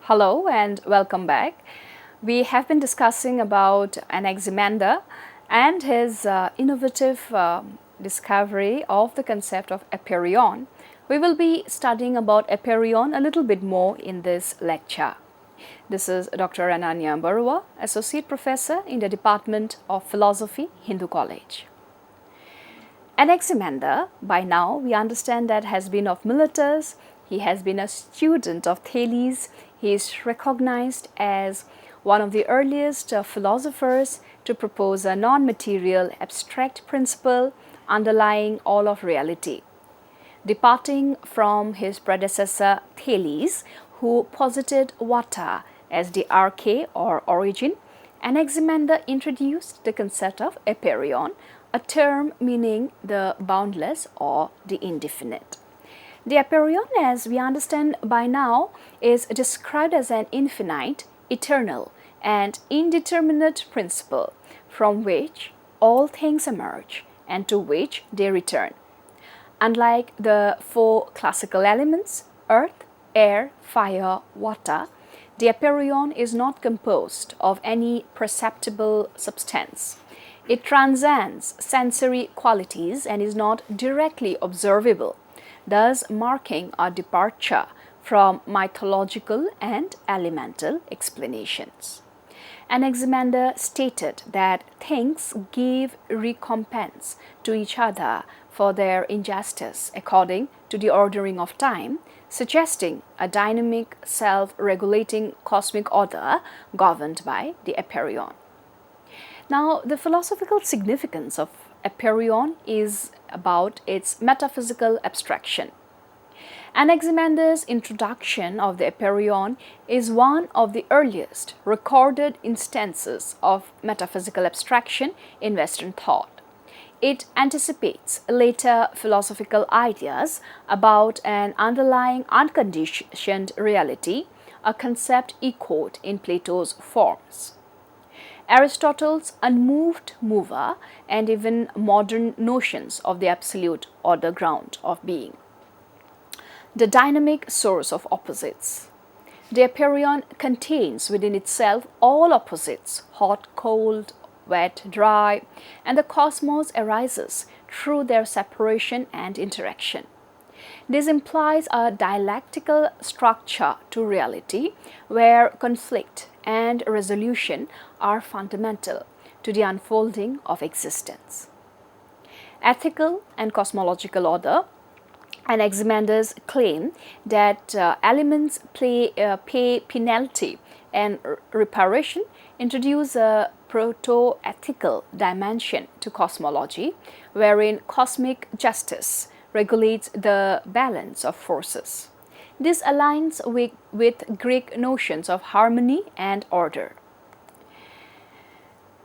Hello and welcome back. We have been discussing about Anaximender and his innovative discovery of the concept of apeiron. We will be studying about apeiron a little bit more in this lecture. This is Dr. Ananya Barua, Associate Professor in the Department of Philosophy, Hindu College. Anaximender, by now we understand that has been of Miletus. He has been a student of Thales. He is recognized as one of the earliest philosophers to propose a non-material abstract principle underlying all of reality. Departing from his predecessor Thales, who posited water as the arche or origin, Anaximander introduced the concept of apeiron, a term meaning the boundless or the indefinite. The apeiron, as we understand by now, is described as an infinite, eternal, and indeterminate principle from which all things emerge and to which they return. Unlike the four classical elements, earth, air, fire, water, the apeiron is not composed of any perceptible substance. It transcends sensory qualities and is not directly observable, thus marking a departure from mythological and elemental explanations. Anaximander stated that things give recompense to each other for their injustice according to the ordering of time, suggesting a dynamic, self-regulating cosmic order governed by the apeiron. Now, the philosophical significance of apeiron is about its metaphysical abstraction. Anaximander's introduction of the apeiron is one of the earliest recorded instances of metaphysical abstraction in Western thought. It anticipates later philosophical ideas about an underlying unconditioned reality, a concept echoed in Plato's forms. Aristotle's unmoved mover and even modern notions of the absolute or the ground of being. The dynamic source of opposites. The apeiron contains within itself all opposites, hot, cold, wet, dry, and the cosmos arises through their separation and interaction. This implies a dialectical structure to reality where conflict and resolution are fundamental to the unfolding of existence. Ethical and cosmological order. Anaximander's claim that elements pay penalty and reparation introduce a proto-ethical dimension to cosmology, wherein cosmic justice regulates the balance of forces. This aligns with Greek notions of harmony and order.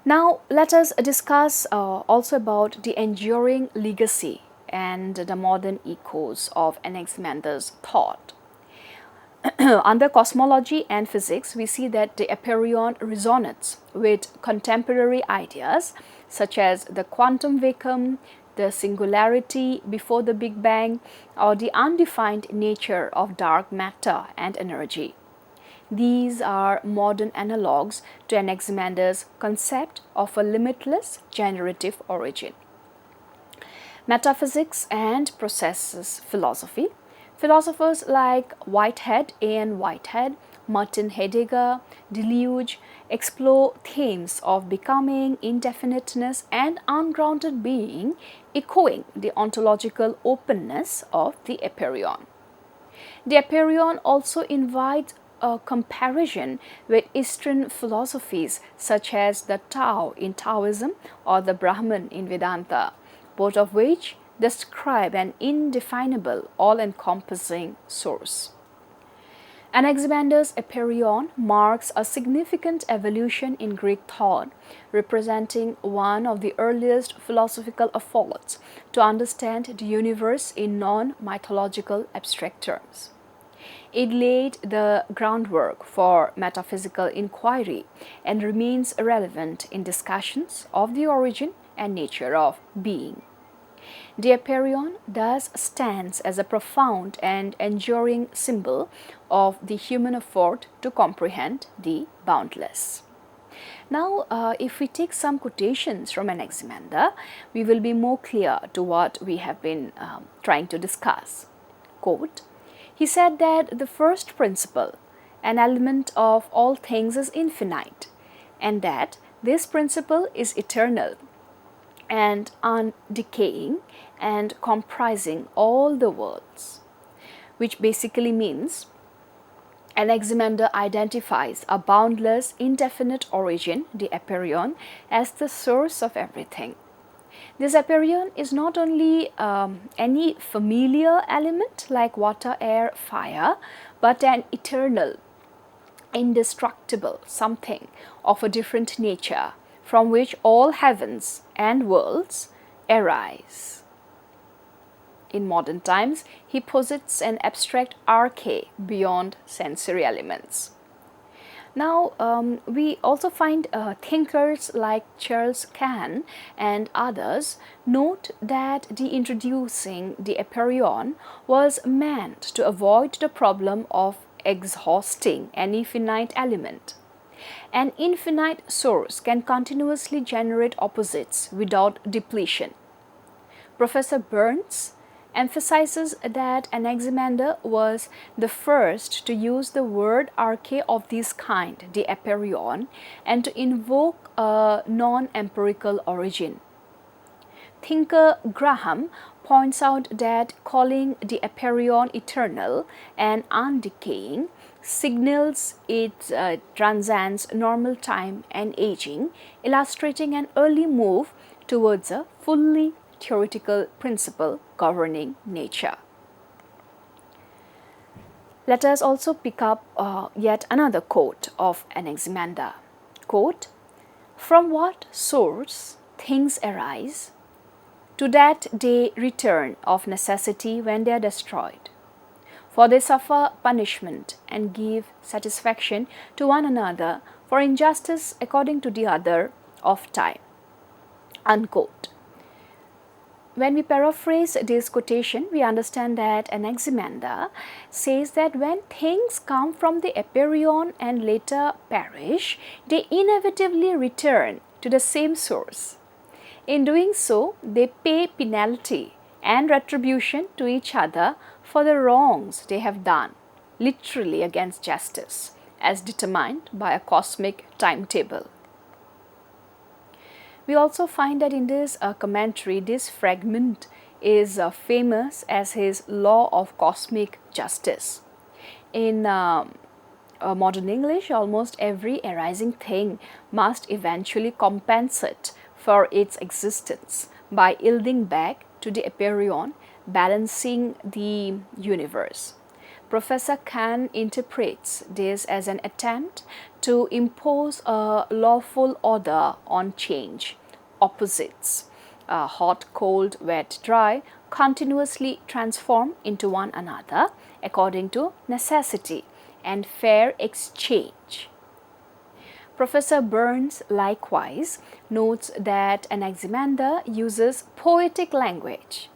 Now, let us discuss also about the enduring legacy and the modern echoes of Anaximander's thought. Under cosmology and physics, we see that the apeiron resonates with contemporary ideas such as the quantum vacuum, the singularity before the Big Bang, or the undefined nature of dark matter and energy. These are modern analogues to Anaximander's concept of a limitless generative origin. Metaphysics and processes philosophy. Philosophers like Whitehead, A.N. Whitehead, Martin Heidegger, Deleuze explore themes of becoming, indefiniteness, and ungrounded being, echoing the ontological openness of the apeiron. The apeiron also invites a comparison with Eastern philosophies such as the Tao in Taoism or the Brahman in Vedanta, both of which describe an indefinable, all-encompassing source. Anaximander's apeiron marks a significant evolution in Greek thought, representing one of the earliest philosophical efforts to understand the universe in non-mythological abstract terms. It laid the groundwork for metaphysical inquiry and remains relevant in discussions of the origin and nature of being. The apeiron thus stands as a profound and enduring symbol of the human effort to comprehend the boundless. Now, if we take some quotations from Anaximender, we will be more clear to what we have been trying to discuss. Quote, he said that the first principle, an element of all things, is infinite, and that this principle is eternal and undecaying and comprising all the worlds, which basically means Anaximander identifies a boundless, indefinite origin, the apeiron, as the source of everything. This apeiron is not only any familiar element like water, air, fire, but an eternal, indestructible something of a different nature from which all heavens and worlds arise. In modern times, he posits an abstract arche beyond sensory elements. Now, we also find thinkers like Charles Kahn and others note that introducing the apeiron was meant to avoid the problem of exhausting any finite element. An infinite source can continuously generate opposites without depletion. Professor Burns emphasizes that Anaximander was the first to use the word arche of this kind, the apeiron, and to invoke a non-empirical origin. Thinker Graham points out that calling the apeiron eternal and undecaying signals it transcends normal time and aging, illustrating an early move towards a fully theoretical principle governing nature. Let us also pick up yet another quote of Anaximander. Quote, from what source things arise, to that they return of necessity when they are destroyed. For they suffer punishment and give satisfaction to one another for injustice according to the other of time. Unquote. When we paraphrase this quotation, we understand that Anaximander says that when things come from the apeiron and later perish, they inevitably return to the same source. In doing so, they pay penalty and retribution to each other for the wrongs they have done, literally against justice, as determined by a cosmic timetable. We also find that in this commentary, this fragment is famous as his law of cosmic justice. In modern English, almost every arising thing must eventually compensate for its existence by yielding back to the apeiron, balancing the universe. Professor Kahn interprets this as an attempt to impose a lawful order on change. Opposites, hot, cold, wet, dry, continuously transform into one another according to necessity and fair exchange. Professor Burns likewise notes that Anaximander uses poetic language,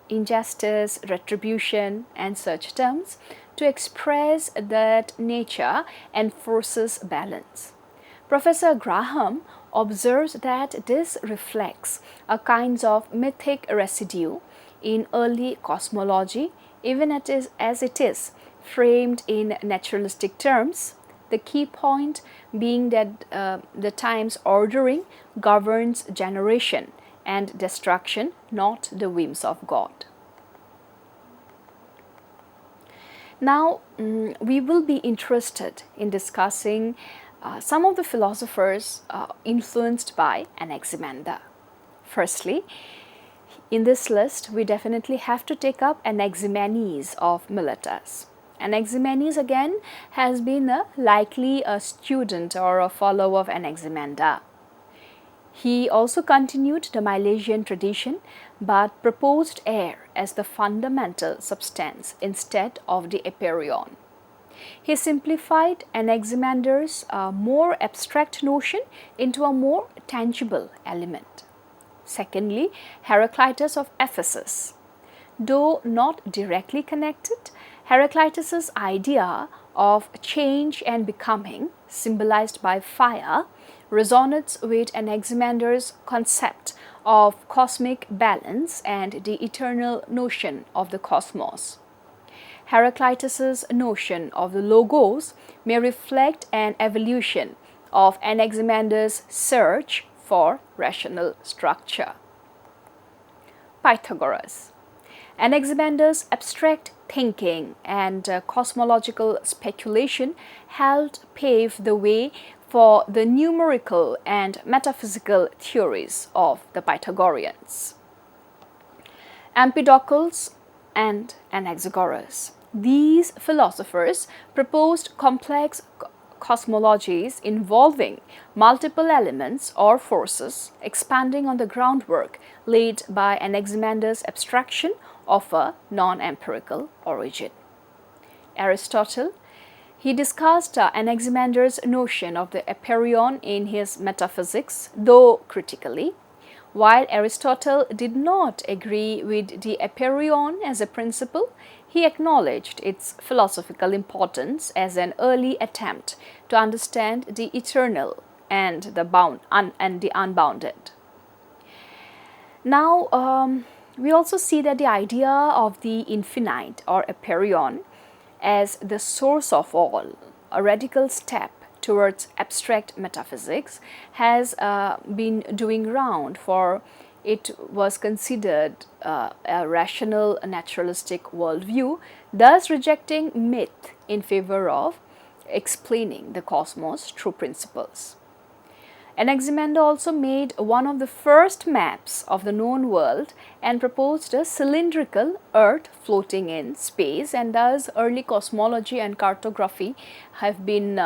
injustice, retribution, and such terms to express that nature enforces balance. Professor Graham observes that this reflects a kind of mythic residue in early cosmology, even as it is framed in naturalistic terms, the key point being that the time's ordering governs generation and destruction, not the whims of God. Now, we will be interested in discussing some of the philosophers influenced by Anaximander. Firstly, in this list, we definitely have to take up Anaximenes of Miletus. Anaximenes again has been likely a student or a follower of Anaximander. He also continued the Milesian tradition but proposed air as the fundamental substance instead of the apeiron. He simplified Anaximander's more abstract notion into a more tangible element. Secondly, Heraclitus of Ephesus. Though not directly connected, Heraclitus's idea of change and becoming, symbolized by fire, resonates with Anaximender's concept of cosmic balance and the eternal notion of the cosmos. Heraclitus's notion of the logos may reflect an evolution of Anaximender's search for rational structure. Pythagoras. Anaximender's abstract thinking and cosmological speculation helped pave the way for the numerical and metaphysical theories of the Pythagoreans. Empedocles and Anaxagoras. These philosophers proposed complex cosmologies involving multiple elements or forces, expanding on the groundwork laid by Anaximender's abstraction of a non-empirical origin. Aristotle. He discussed Anaximender's notion of the apeiron in his Metaphysics, though critically. While Aristotle did not agree with the apeiron as a principle, he acknowledged its philosophical importance as an early attempt to understand the eternal and the unbounded. Now, we also see that the idea of the infinite or apeiron as the source of all, a radical step towards abstract metaphysics, has been doing round, for it was considered a rational naturalistic worldview, thus rejecting myth in favor of explaining the cosmos through principles. Anaximander also made one of the first maps of the known world and proposed a cylindrical earth floating in space, and thus early cosmology and cartography have been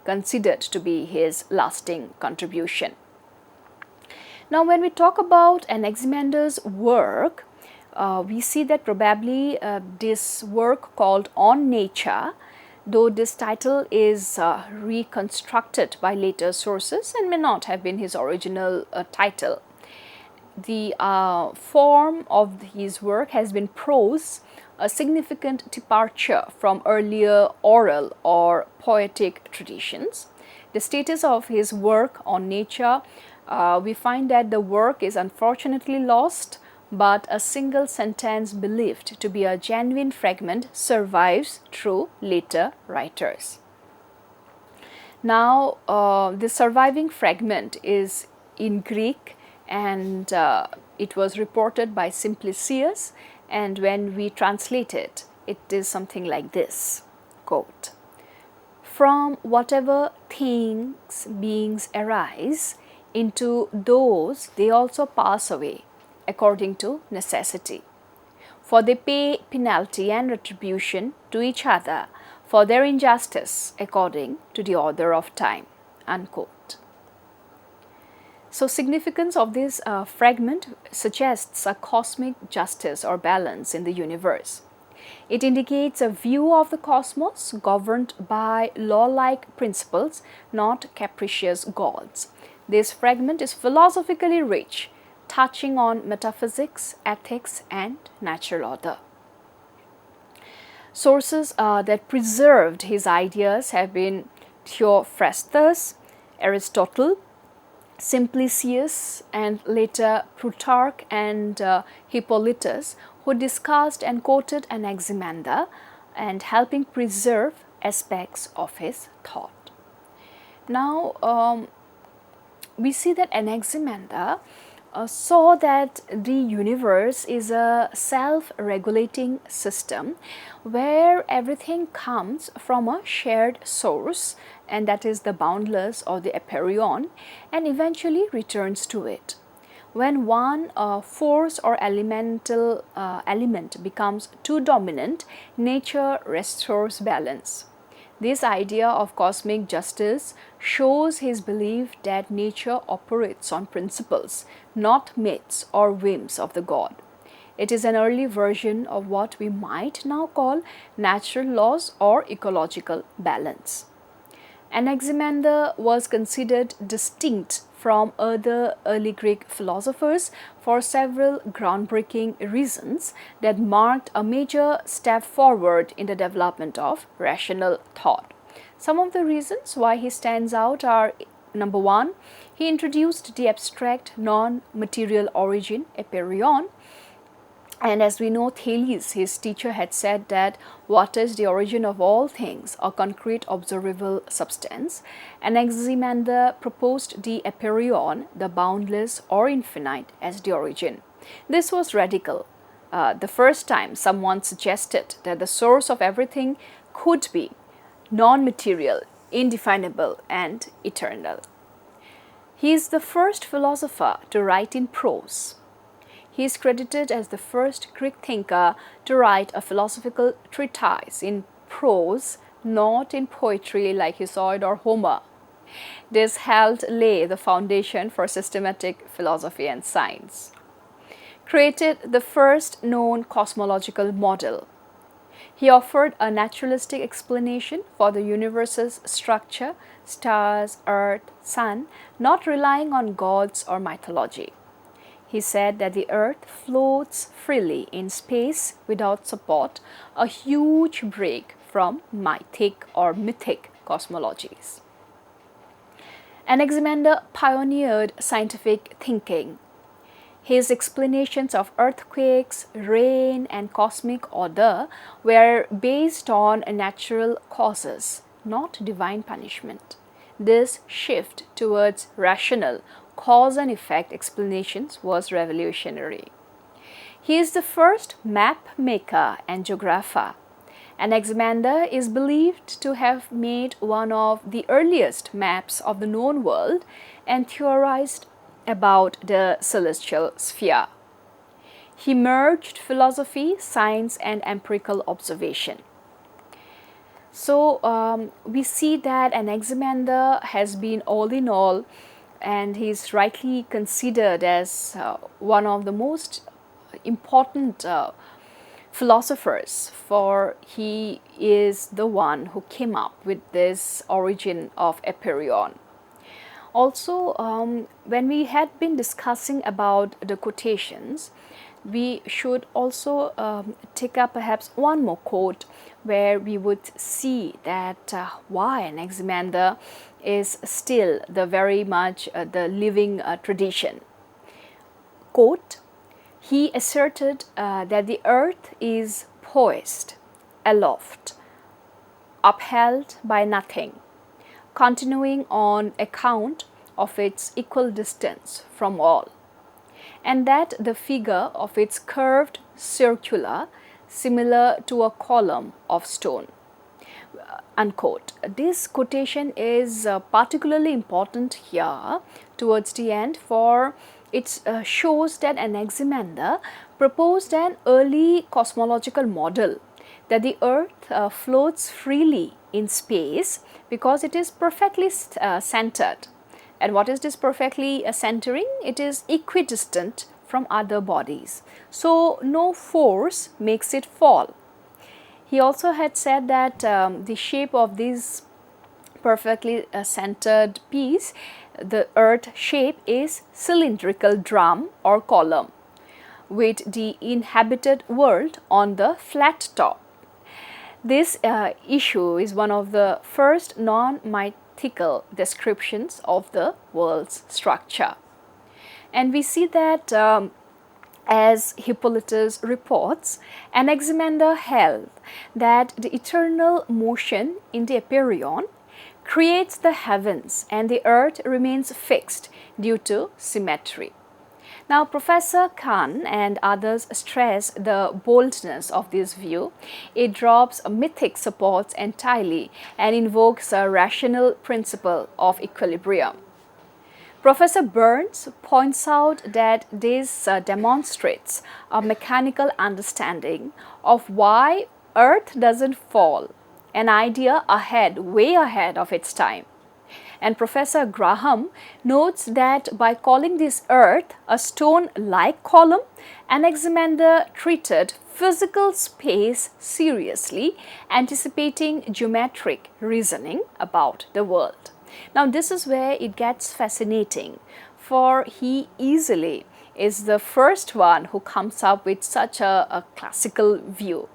considered to be his lasting contribution. Now, when we talk about Anaximender's work, we see that probably this work called On Nature, though this title is reconstructed by later sources and may not have been his original title. The form of his work has been prose, a significant departure from earlier oral or poetic traditions. The status of his work On Nature, we find that the work is unfortunately lost, but a single sentence believed to be a genuine fragment survives through later writers. Now, the surviving fragment is in Greek, and it was reported by Simplicius, and when we translate it, it is something like this, quote, "From whatever things beings arise, into those they also pass away, according to necessity. For they pay penalty and retribution to each other for their injustice according to the order of time." Unquote. So, significance of this fragment suggests a cosmic justice or balance in the universe. It indicates a view of the cosmos governed by law-like principles, not capricious gods. This fragment is philosophically rich, touching on metaphysics, ethics, and natural order. Sources that preserved his ideas have been Theophrastus, Aristotle, Simplicius, and later Plutarch and Hippolytus, who discussed and quoted Anaximander and helping preserve aspects of his thought. Now, we see that Anaximander saw that the universe is a self-regulating system where everything comes from a shared source, and that is the boundless or the apeiron, and eventually returns to it. When one force or elemental element becomes too dominant, nature restores balance. This idea of cosmic justice shows his belief that nature operates on principles, not myths or whims of the god. It is an early version of what we might now call natural laws or ecological balance. Anaximander was considered distinct from other early Greek philosophers for several groundbreaking reasons that marked a major step forward in the development of rational thought. Some of the reasons why he stands out are: number one, he introduced the abstract non-material origin, apeiron. And as we know, Thales, his teacher, had said that what is the origin of all things? A concrete observable substance. Anaximander proposed the apeiron, the boundless or infinite, as the origin. This was radical. The first time someone suggested that the source of everything could be non-material, indefinable, and eternal. He is the first philosopher to write in prose. He is credited as the first Greek thinker to write a philosophical treatise in prose, not in poetry like Hesiod or Homer. This helped lay the foundation for systematic philosophy and science. Created the first known cosmological model. He offered a naturalistic explanation for the universe's structure, stars, earth, sun, not relying on gods or mythology. He said that the earth floats freely in space without support, a huge break from mythic or mythic cosmologies. Anaximander pioneered scientific thinking. His explanations of earthquakes, rain, and cosmic order were based on natural causes, not divine punishment. This shift towards rational cause and effect explanations was revolutionary. He is the first map maker and geographer. Anaximander is believed to have made one of the earliest maps of the known world and theorized about the celestial sphere. He merged philosophy, science, and empirical observation. So we see that Anaximander has been all in all, and he is rightly considered as one of the most important philosophers, for he is the one who came up with this origin of apeiron. Also, when we had been discussing about the quotations, we should also take up perhaps one more quote where we would see that why Anaximander is still the very much the living tradition. Quote, he asserted that the earth is poised, aloft, upheld by nothing, continuing on account of its equal distance from all, and that the figure of its curved circular, similar to a column of stone. Unquote. This quotation is particularly important here towards the end, for it shows that Anaximander proposed an early cosmological model that the earth floats freely in space because it is perfectly centered. And what is this perfectly centering? It is equidistant from other bodies. So no force makes it fall. He also had said that the shape of this perfectly centered piece, the earth shape, is cylindrical drum or column, with the inhabited world on the flat top. This issue is one of the first non-mythical descriptions of the world's structure. And we see that as Hippolytus reports, Anaximander held that the eternal motion in the apeiron creates the heavens and the earth remains fixed due to symmetry. Now, Professor Kahn and others stress the boldness of this view. It drops mythic supports entirely and invokes a rational principle of equilibrium. Professor Burns points out that this demonstrates a mechanical understanding of why Earth doesn't fall, an idea ahead, way ahead of its time. And Professor Graham notes that by calling this earth a stone-like column, Anaximender treated physical space seriously, anticipating geometric reasoning about the world. Now this is where it gets fascinating, for he easily is the first one who comes up with such a classical view.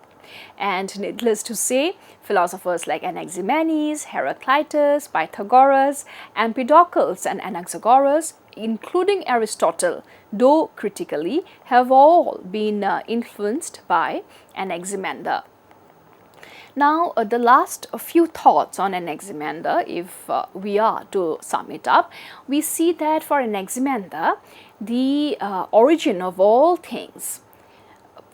And needless to say, philosophers like Anaximenes, Heraclitus, Pythagoras, Empedocles and Anaxagoras, including Aristotle, though critically, have all been influenced by Anaximander. Now, the last few thoughts on Anaximander, if we are to sum it up, we see that for Anaximander, the origin of all things,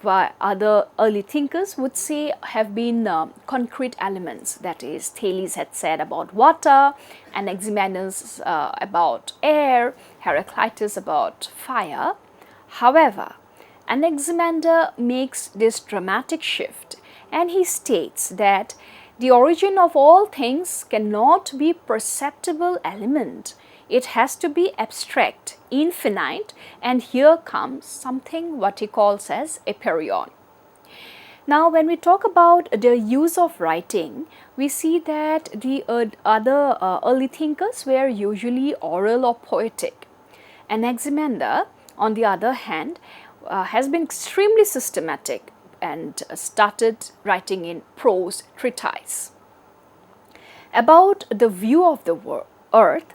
other early thinkers would say, have been concrete elements. That is, Thales had said about water, Anaximenes about air, Heraclitus about fire. However, Anaximander makes this dramatic shift, and he states that the origin of all things cannot be perceptible element. It has to be abstract, infinite, and here comes something what he calls as apeiron. Now, when we talk about the use of writing, we see that the other early thinkers were usually oral or poetic. Anaximander, on the other hand, has been extremely systematic and started writing in prose treatise. About the view of the earth,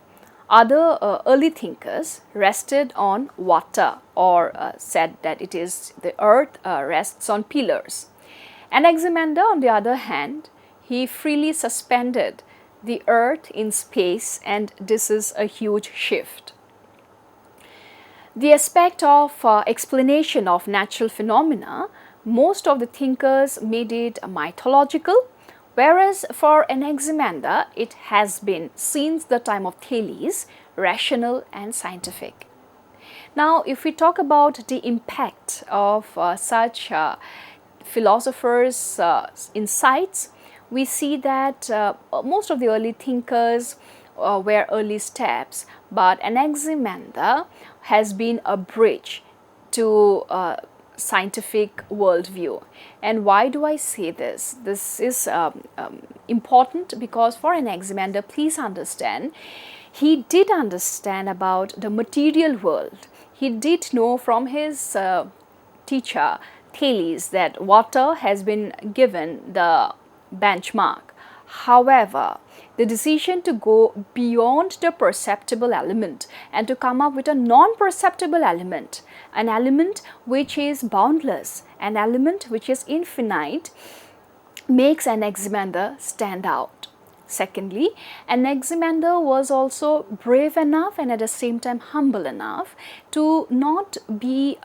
other early thinkers rested on water, or said that it is the earth rests on pillars. Anaximander, on the other hand, he freely suspended the earth in space, and this is a huge shift. The aspect of explanation of natural phenomena, most of the thinkers made it mythological, whereas for Anaximander it has been, since the time of Thales, rational and scientific. Now, if we talk about the impact of such philosophers' insights, we see that most of the early thinkers were early steps, but Anaximander has been a bridge to scientific worldview. And why do I say this? This is important because for Anaximander, please understand, he did understand about the material world. He did know from his teacher Thales that water has been given the benchmark. However, the decision to go beyond the perceptible element and to come up with a non-perceptible element, an element which is boundless, an element which is infinite, makes Anaximander stand out. Secondly, Anaximander was also brave enough and at the same time humble enough to not be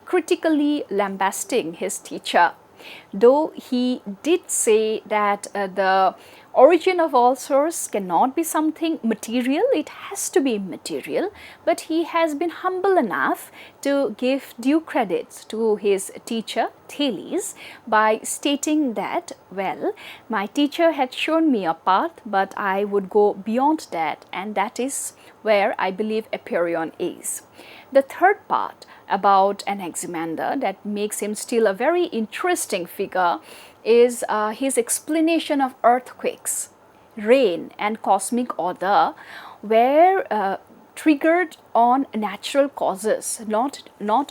critically lambasting his teacher. Though he did say that the origin of all source cannot be something material, it has to be immaterial, but he has been humble enough to give due credits to his teacher Thales by stating that, well, my teacher had shown me a path, but I would go beyond that, and that is where I believe apeiron is. The third part about Anaximander that makes him still a very interesting figure is his explanation of earthquakes, rain and cosmic order were triggered on natural causes, not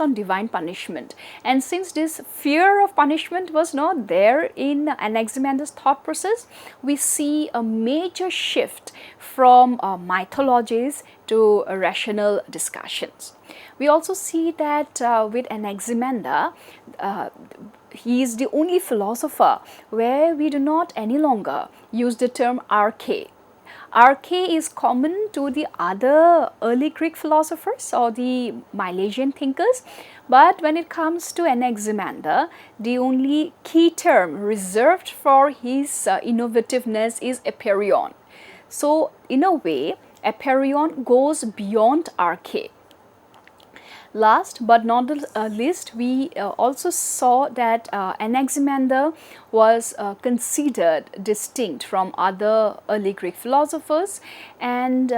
on divine punishment. And since this fear of punishment was not there in Anaximander's thought process, we see a major shift from mythologies to rational discussions. We also see that with Anaximander, he is the only philosopher where we do not any longer use the term arche. Arche is common to the other early Greek philosophers or the Milesian thinkers, but when it comes to Anaximander, the only key term reserved for his innovativeness is apeiron. So, in a way, apeiron goes beyond arche. Last but not the least, we also saw that Anaximender was considered distinct from other early Greek philosophers, and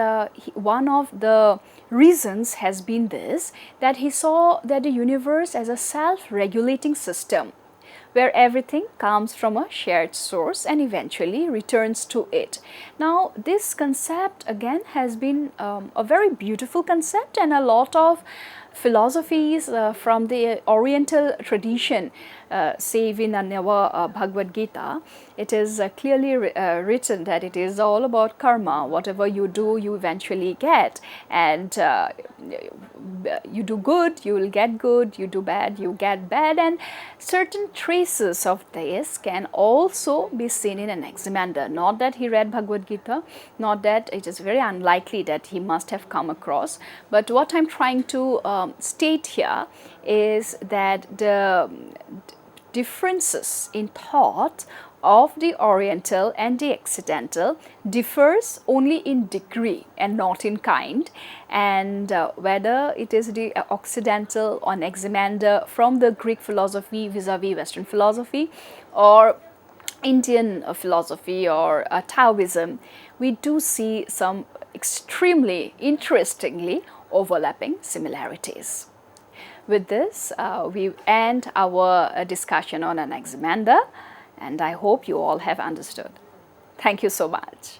one of the reasons has been this, that he saw that the universe as a self-regulating system where everything comes from a shared source and eventually returns to it. Now, this concept again has been a very beautiful concept, and a lot of philosophies from the Oriental tradition, say in our Bhagavad Gita, it is clearly written that it is all about karma. Whatever you do, you eventually get, and you do good, you will get good, you do bad, you get bad, and certain traces of this can also be seen in Anaximender. Not that he read Bhagavad Gita, not that it is very unlikely that he must have come across, but what I'm trying to state here is that the differences in thought of the Oriental and the Occidental differs only in degree and not in kind, and whether it is the Occidental or Anaximander from the Greek philosophy vis-a-vis Western philosophy, or Indian philosophy, or Taoism, we do see some extremely interestingly overlapping similarities. With this, we end our discussion on Anaximander, and I hope you all have understood. Thank you so much.